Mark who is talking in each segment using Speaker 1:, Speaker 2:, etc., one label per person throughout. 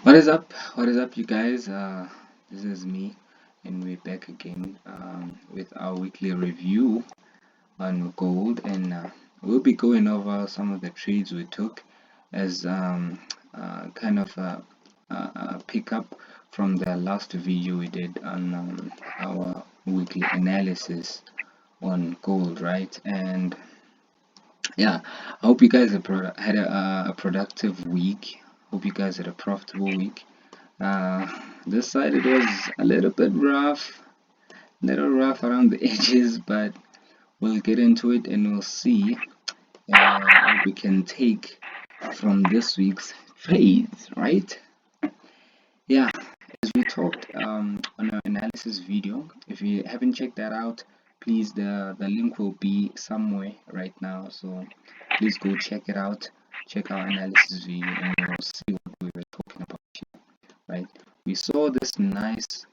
Speaker 1: What is up, you guys? This is me, and we're back again with our weekly review on gold, and we'll be going over some of the trades we took as kind of a pickup from the last video we did on our weekly analysis on gold, right? And yeah, I hope you guys had a productive week. Hope you guys had a profitable week. This side it was a little rough around the edges, but we'll get into it and we'll see what we can take from this week's trades, right? Yeah, as we talked on our analysis video, if you haven't checked that out, please the link will be somewhere right now. So please go check it out, check our analysis video, and we'll see what we were talking about here, right? We saw this nice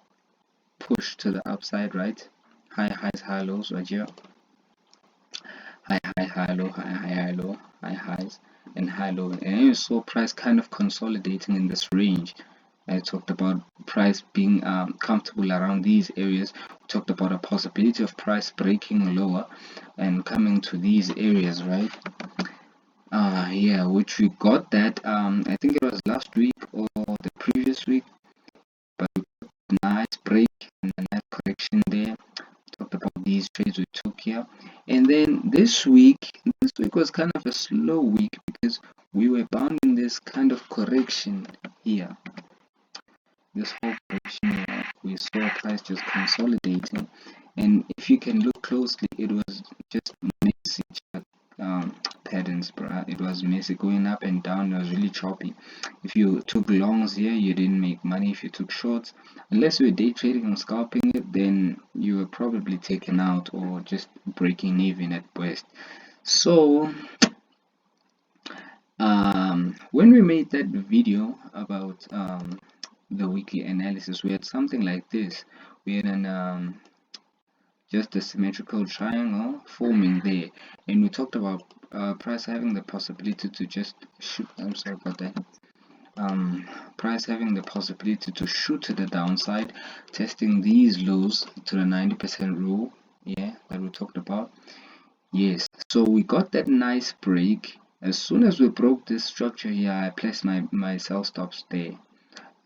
Speaker 1: push to the upside, right? High highs, high lows right here. High low, high low, high highs, and high low. And you saw price kind of consolidating in this range. I talked about price being comfortable around these areas. We talked about a possibility of price breaking lower and coming to these areas, right? Yeah, which we got that. I think it was last week or the previous week, but nice break and a nice correction there. Talked about these trades we took here, and then this week was kind of a slow week because we were bound in this kind of correction here. This whole correction here, we saw price just consolidating, and if you can look closely, it was just messy patterns, bruh. It was messy, going up and down. It was really choppy. If you took longs here, you didn't make money. If you took shorts, unless you were day trading and scalping it, then you were probably taken out or just breaking even at best. So when we made that video about the weekly analysis, we had something like this. We had an just a symmetrical triangle forming there, and we talked about price having the possibility to just shoot. I'm sorry about that. Price having the possibility to shoot to the downside, testing these lows to the 90% rule, yeah, that we talked about. Yes, so we got that nice break. As soon as we broke this structure here, I placed my sell stops there.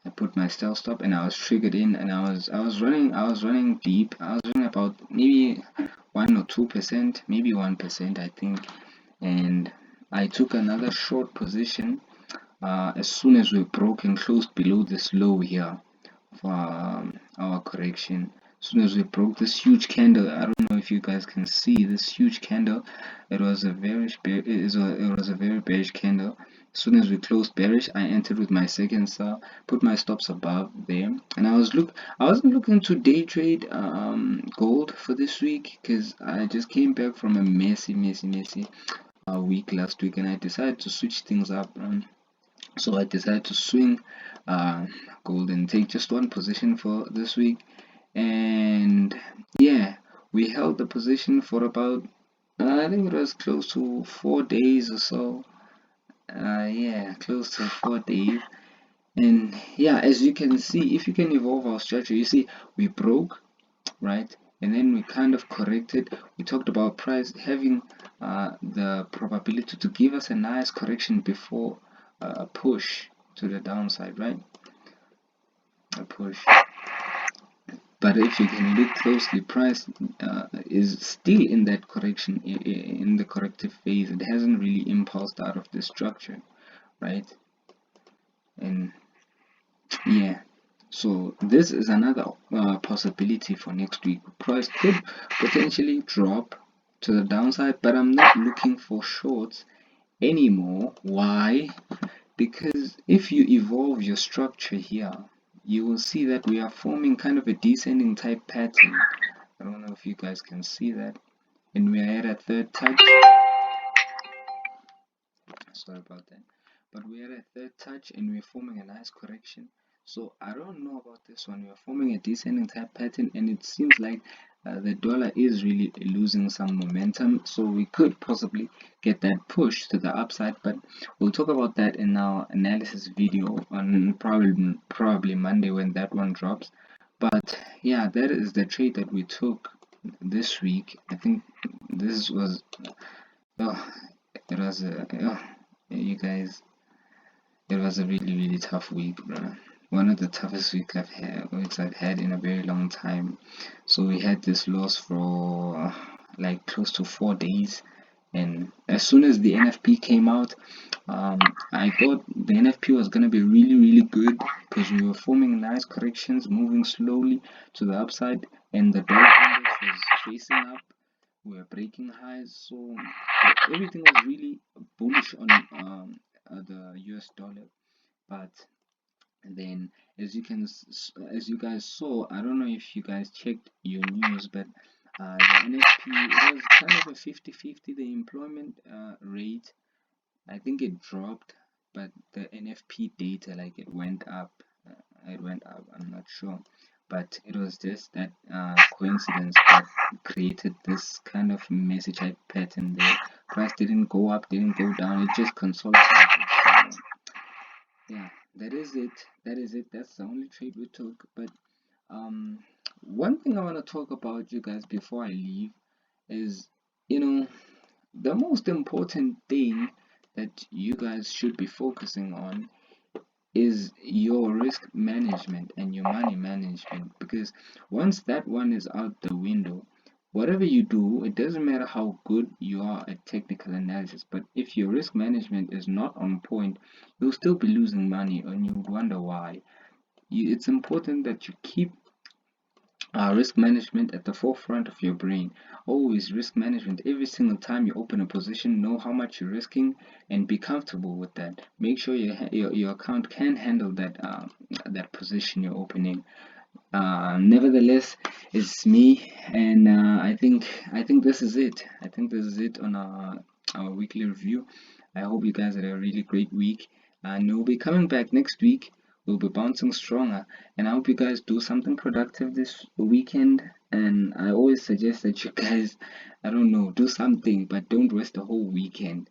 Speaker 1: I put my sell stop and I was triggered in, and I was running deep. I was running about maybe 1 or 2%, maybe 1%, I think. And I took another short position as soon as we broke and closed below this low here for our correction. As soon as we broke this huge candle, I don't know if you guys can see this huge candle. It was a very bearish candle. As soon as we closed bearish, I entered with my second sell, put my stops above there, and I wasn't looking to day trade gold for this week because I just came back from a messy week last week, and I decided to switch things up. So I decided to swing gold and take just one position for this week, and yeah, we held the position for about I think it was close to 4 days or so. Yeah, close to 4 days. And yeah, as you can see, if you can evolve our structure, you see we broke, right? And then we kind of corrected. We talked about price having the probability to give us a nice correction before a push to the downside, right? A push. But if you can look closely, price is still in that correction, in the corrective phase. It hasn't really impulsed out of the structure, right? And yeah, so this is another possibility for next week. Price could potentially drop to the downside, but I'm not looking for shorts anymore. Why? Because if you evolve your structure here, you will see that we are forming kind of a descending type pattern. I don't know if you guys can see that. And we are at a third touch. Sorry about that. But we are at third touch and we're forming a nice correction. So I don't know about this one. We're forming a descending type pattern, and it seems like the dollar is really losing some momentum, so we could possibly get that push to the upside, but we'll talk about that in our analysis video on probably Monday when that one drops. But yeah, that is the trade that we took this week. I think this was oh, it was you guys, it was a really tough week, bro. One of the toughest weeks I've had in a very long time. So we had this loss for like close to 4 days, and as soon as the NFP came out, I thought the NFP was gonna be really good because we were forming nice corrections, moving slowly to the upside, and the dollar index was chasing up. We were breaking highs, so everything was really bullish on the US dollar. But then, as you guys saw, I don't know if you guys checked your news, but the NFP, it was kind of a 50-50, the employment rate. I think it dropped, but the NFP data, like, it went up. I'm not sure, but it was just that coincidence that created this kind of message type pattern there. Price didn't go up, didn't go down, it just consolidated. So yeah, that is it, that's the only trade we took. But um one thing I want to talk about, you guys, before I leave is, you know, the most important thing that you guys should be focusing on is your risk management and your money management, because once that one is out the window, whatever you do, it doesn't matter how good you are at technical analysis, but if your risk management is not on point, you'll still be losing money and you would wonder why. It's important that you keep risk management at the forefront of your brain. Always risk management. Every single time you open a position, know how much you're risking and be comfortable with that. Make sure your account can handle that position you're opening. Nevertheless, it's me, and I think this is it. I think this is it on our weekly review. I hope you guys had a really great week, and we'll be coming back next week. We'll be bouncing stronger, and I hope you guys do something productive this weekend. And I always suggest that you guys, I don't know, do something, but don't waste the whole weekend.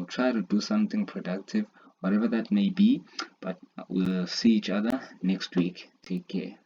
Speaker 1: Try to do something productive, whatever that may be. But we'll see each other next week. Take care.